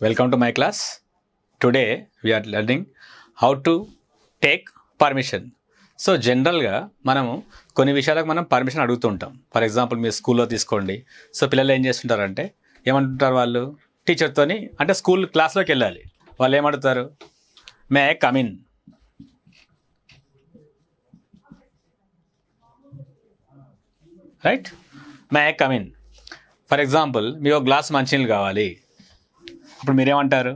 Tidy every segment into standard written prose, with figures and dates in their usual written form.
Welcome to my class. Today we are learning how to take permission. So జనరల్గా మనము కొన్ని విషయాలకు మనం పర్మిషన్ అడుగుతుంటాం. ఫర్ ఎగ్జాంపుల్ మీరు స్కూల్లో తీసుకోండి. సో పిల్లలు ఏం చేస్తుంటారంటే ఏమంటుంటారు, వాళ్ళు టీచర్తోని అంటే స్కూల్ క్లాస్లోకి వెళ్ళాలి. వాళ్ళు ఏమడుగుతారు, may I come in, right? May I come in. For example మీకు ఒక గ్లాస్ మంచినీళ్ళు కావాలి. అప్పుడు మీరేమంటారు,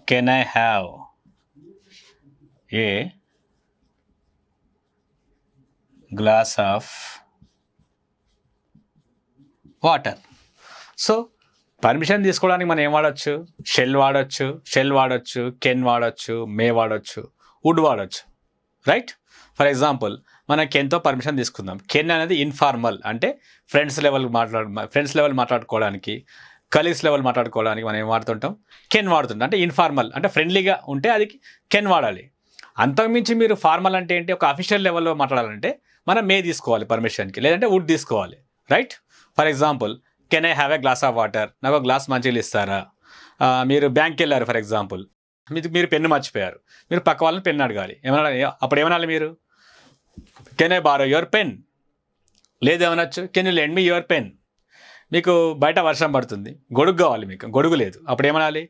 can I have a glass of water. So permission తీసుకోవడానికి మనం ఏం వాడచ్చు, షెల్ వాడచ్చు, కెన్ వాడచ్చు, మే వాడచ్చు, వుడ్ వాడచ్చు, రైట్? ఫర్ ఎగ్జాంపుల్ మనం కెన్తో పర్మిషన్ తీసుకుందాం. కెన్ అనేది ఇన్ఫార్మల్, అంటే ఫ్రెండ్స్ లెవెల్ మాట్లాడుకోవడానికి, కలీగ్స్ లెవెల్ మాట్లాడుకోవడానికి మనం ఏం వాడుతుంటాం, కెన్ వాడుతుంటాం. అంటే ఇన్ఫార్మల్ అంటే ఫ్రెండ్లీగా ఉంటే అది కెన్ వాడాలి. అంతకుమించి మీరు ఫార్మల్ అంటే ఏంటి, ఒక అఫీషియల్ లెవెల్లో మాట్లాడాలంటే మనం మే తీసుకోవాలి పర్మిషన్కి, లేదంటే వుడ్ తీసుకోవాలి, right? For example can I have a glass of water, నాకు ఒక గ్లాస్ మంచినీళ్ళు ఇస్తారా? మీరు బ్యాంక్కి వెళ్ళారు ఫర్ ఎగ్జాంపుల్, మీరు పెన్ను మర్చిపోయారు, మీరు పక్క వాళ్ళని పెన్ను అడగాలి. అప్పుడు ఏమనాలి మీరు, can I borrow your pen, లేదు ఏమనొచ్చు, can you lend me your pen. మీకు బయట వర్షం పడుతుంది, గొడుగు కావాలి, మీకు గొడుగు లేదు, అప్పుడు ఏమనాలి,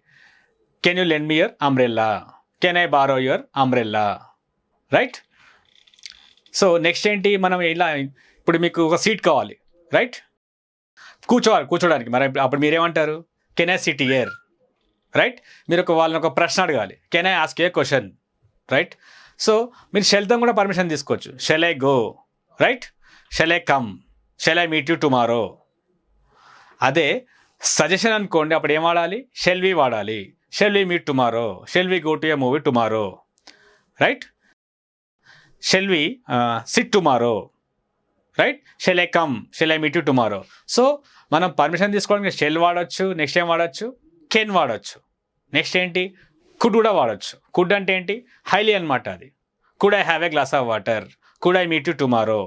can you lend me your umbrella, can I borrow your umbrella, right? So next ఏంటి, మనం ఇలా ఇప్పుడు మీకు ఒక సీట్ కావాలి, రైట్? కూర్చోడానికి మరి అప్పుడు మీరేమంటారు, can I sit here, right? మీరు వాళ్ళని ఒక ప్రశ్న అడగాలి, can I ask a question, right? So మీరు షెల్తో కూడా పర్మిషన్ తీసుకోవచ్చు. Shall I go, right? Shall I come, shall I meet you tomorrow. అదే సజెషన్ అనుకోండి, అప్పుడు ఏం వాడాలి, షెల్ వి వాడాలి. Shall we meet tomorrow, shall we go to a movie tomorrow, right? Shall we sit tomorrow, right? Shall I come, shall I meet you tomorrow. So మనం permission తీసుకోవడానికి shell వాడచ్చు, next ఏం వాడచ్చు, can వాడచ్చు, next ఏంటి, could కూడా వాడచ్చు. Could అంటే ఏంటి, హైలీ అనమాట. అది could I have a glass of water, could I meet you tomorrow,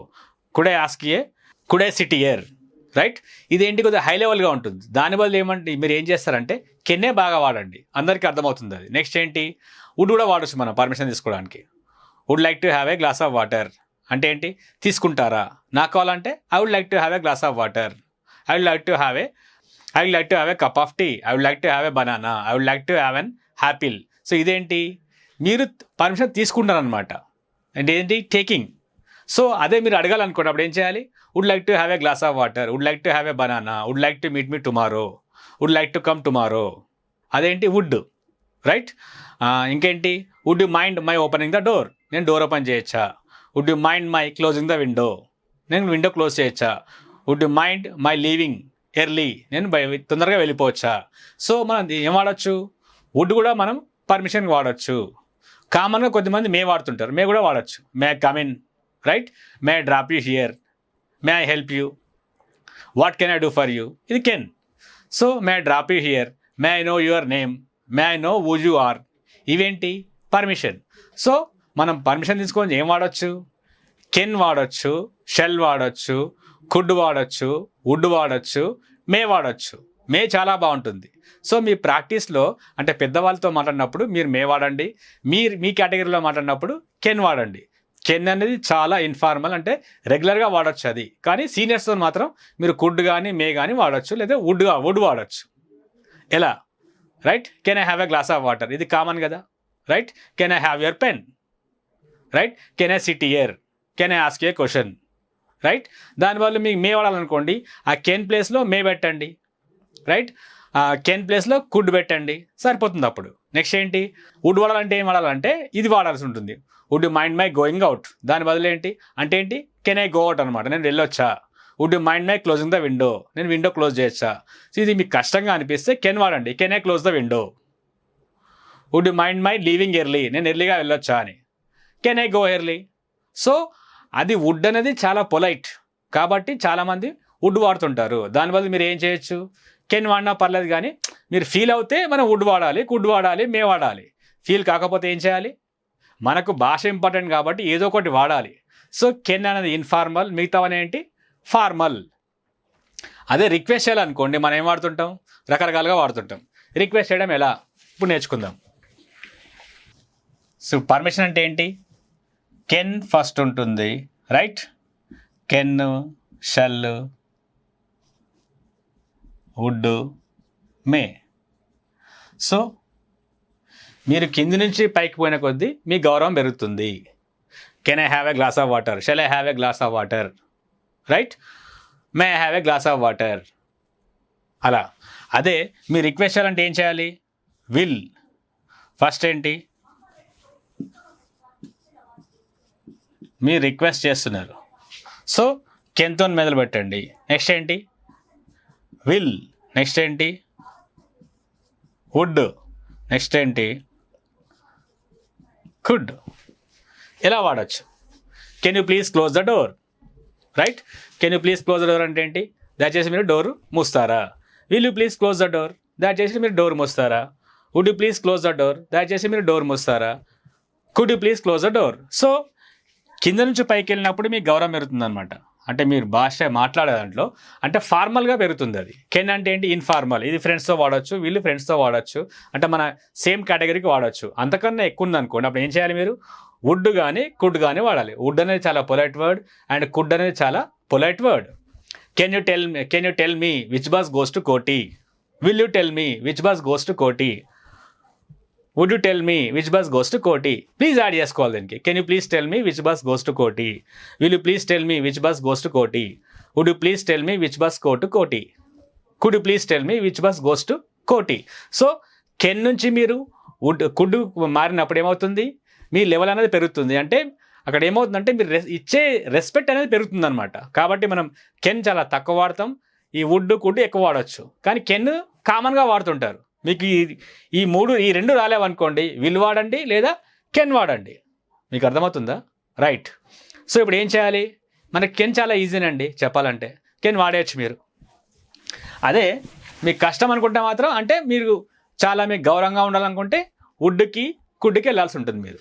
could I sit here, right? ఇదేంటి, కొద్దిగా హై లెవెల్గా ఉంటుంది. దాని బదులు ఏమంటే మీరు ఏం చేస్తారంటే కెన్నే బాగా వాడండి, అందరికీ అర్థమవుతుంది అది. నెక్స్ట్ ఏంటి, వుడ్ కూడా వాడచ్చు మనం పర్మిషన్ తీసుకోవడానికి. Would like to have a glass of water అంటే ఏంటి, తీసుకుంటారా? నాకు కావాలంటే I would like to have a glass of water, I would like to have a cup of tea, I would like to have a banana, I would like to have an apple. So ఇదేంటి, మీరు permission తీసుకుంటారనమాట, అంటే ఏంటి, taking. So అదే మీరు అడగాలనుకోండి, అప్పుడు ఏం చేయాలి, would like to have a glass of water, would like to have a banana, would like to meet me tomorrow, would like to come tomorrow. అదేంటి, వుడ్, రైట్? ఇంకేంటి, would you mind my opening the door, నేను door open చేయొచ్చా? Would you mind my closing the window, నేను window close చేయొచ్చా? Would you mind my leaving early, నేను తొందరగా వెళ్ళిపోవచ్చా? So మనం ఏం వాడచ్చు, వుడ్ కూడా మనం పర్మిషన్కి వాడచ్చు. కామన్గా కొద్దిమంది మే వాడుతుంటారు, మే కూడా వాడచ్చు. May I come in, right? May I drop you here, may I help you, what can I do for you, ఇది can. So may I drop you here, may I know your name, may I know who you are, ఇవేంటి, permission. So మనం permission తీసుకొని ఏం వాడచ్చు, can వాడచ్చు, shell వాడచ్చు, could వాడచ్చు, would వాడచ్చు, మే వాడచ్చు. మే చాలా బాగుంటుంది. సో మీ ప్రాక్టీస్లో అంటే పెద్దవాళ్ళతో మాట్లాడినప్పుడు మీరు మే వాడండి, మీ కేటగిరీలో మాట్లాడినప్పుడు కెన్ వాడండి. కెన్ అనేది చాలా ఇన్ఫార్మల్, అంటే రెగ్యులర్గా వాడచ్చు అది. కానీ సీనియర్స్తో మాత్రం మీరు కుడ్ కానీ మే కానీ వాడచ్చు, లేదా వుడ్ వాడచ్చు. ఎలా, right? Can I have a glass of water, ఇది కామన్ కదా, right? Can I have your pen, right? Can I sit here, can I ask a question, right? దానివల్ల మీకు మే వాడాలనుకోండి, ఆ కెన్ ప్లేస్లో మే పెట్టండి, రైట్? కెన్ ప్లేస్లో కుడ్ పెట్టండి, సరిపోతుంది అప్పుడు. నెక్స్ట్ ఏంటి, వుడ్ వాడాలంటే ఏం వాడాలంటే ఇది వాడాల్సి ఉంటుంది, would you mind my going out. దాని బదులు ఏంటి అంటే ఏంటి, కెన్ ఐ గో అవుట్ అనమాట, నేను వెళ్ళొచ్చా? Would you mind my closing the window, నేను విండో క్లోజ్ చేయొచ్చా? సో ఇది మీకు కష్టంగా అనిపిస్తే కెన్ వాడండి, can I close the window. Would you mind my leaving early, నేను ఎర్లీగా వెళ్ళొచ్చా అని, can I go early. So అది వుడ్ అనేది చాలా పొలైట్ కాబట్టి చాలామంది వుడ్ వాడుతుంటారు. దాని బదులు మీరు ఏం చేయొచ్చు, కెన్ వాడినా పర్లేదు, కానీ మీరు ఫీల్ అవుతే మనం వుడ్ వాడాలి, కుడ్ వాడాలి, మే వాడాలి. ఫీల్ కాకపోతే ఏం చేయాలి, మనకు భాష ఇంపార్టెంట్ కాబట్టి ఏదో ఒకటి వాడాలి. సో కెన్ అనేది ఇన్ఫార్మల్, మిగతావని ఏంటి, ఫార్మల్. అదే రిక్వెస్ట్ చేయాలనుకోండి మనం ఏం వాడుతుంటాం, రకరకాలుగా వాడుతుంటాం. రిక్వెస్ట్ చేయడం ఎలా ఇప్పుడు నేర్చుకుందాం. సో పర్మిషన్ అంటే ఏంటి? కెన్ ఫస్ట్ ఉంటుంది, right? Can, shall, would, may. So మీరు కింది నుంచి పైకి పోయిన కొద్దీ మీ గౌరవం పెరుగుతుంది. Can I have a glass of water, shall I have a glass of water, right? May I have a glass of water. అలా. అదే మీరు రిక్వెస్ట్ చేయాలంటే ఏం చేయాలి? విల్. ఫస్ట్ ఏంటి? మీరు రిక్వెస్ట్ చేస్తున్నారు, సో కెన్తో మొదలు పెట్టండి. నెక్స్ట్ ఏంటి? విల్. నెక్స్ట్ ఏంటి? వుడ్. నెక్స్ట్ ఏంటి? కుడ్. ఎలా వాడచ్చు? Can you please close the door, right? Can you please close the door అంటే ఏంటి? దయచేసి మీరు డోర్ మూస్తారా? Will you please close the door, దయచేసి మీరు డోర్ మూస్తారా? Would you please close the door, దయచేసి మీరు డోర్ మూస్తారా? Could you please close the door. So కింద నుంచి పైకి వెళ్ళినప్పుడు మీకు గౌరవం పెరుగుతుంది అనమాట. అంటే మీరు భాష మాట్లాడే దాంట్లో అంటే ఫార్మల్గా పెరుగుతుంది అది. కెన్ అంటే ఏంటి? ఇన్ఫార్మల్. ఇది ఫ్రెండ్స్తో వాడచ్చు, వీళ్ళు ఫ్రెండ్స్తో వాడచ్చు, అంటే మన సేమ్ కేటగిరీకి వాడచ్చు. అంతకన్నా ఎక్కువ ఉంది అనుకోండి, అప్పుడు ఏం చేయాలి? మీరు వుడ్ కానీ కుడ్ కానీ వాడాలి. వుడ్ అనేది చాలా పొలైట్ వర్డ్ అండ్ కుడ్ అనేది చాలా polite word. Can you tell me which bus goes to Koti? Will you tell me which bus goes to Koti? Would you tell me which bus goes to Koti? Please add చేసుకోవాలి దానికి. Can you please tell me which bus goes to Koti? Will you please tell me which bus goes to Koti? Would you please tell me which bus go to Koti? Could you please tell me which bus goes to కోటి? So can నుంచి మీరు could మారినప్పుడు ఏమవుతుంది? మీ level అనేది పెరుగుతుంది. అంటే అక్కడ ఏమవుతుందంటే మీరు ఇచ్చే రెస్పెక్ట్ అనేది పెరుగుతుంది అనమాట. కాబట్టి మనం కెన్ చాలా తక్కువ వాడతాం, ఈ వుడ్ కుడ్ ఎక్కువ వాడచ్చు. కానీ కెన్ కామన్గా వాడుతుంటారు. మీకు ఈ రెండు రాలేవనుకోండి, విల్ వాడండి లేదా కెన్ వాడండి. మీకు అర్థమవుతుందా? రైట్. సో ఇప్పుడు ఏం చేయాలి? మనకి కెన్ చాలా ఈజీనండి చెప్పాలంటే. కెన్ వాడేయచ్చు మీరు. అదే మీకు కష్టం అనుకుంటే మాత్రం, అంటే మీరు చాలా మీకు గౌరవంగా ఉండాలనుకుంటే వుడ్కి కుడ్కి వెళ్ళాల్సి ఉంటుంది మీరు.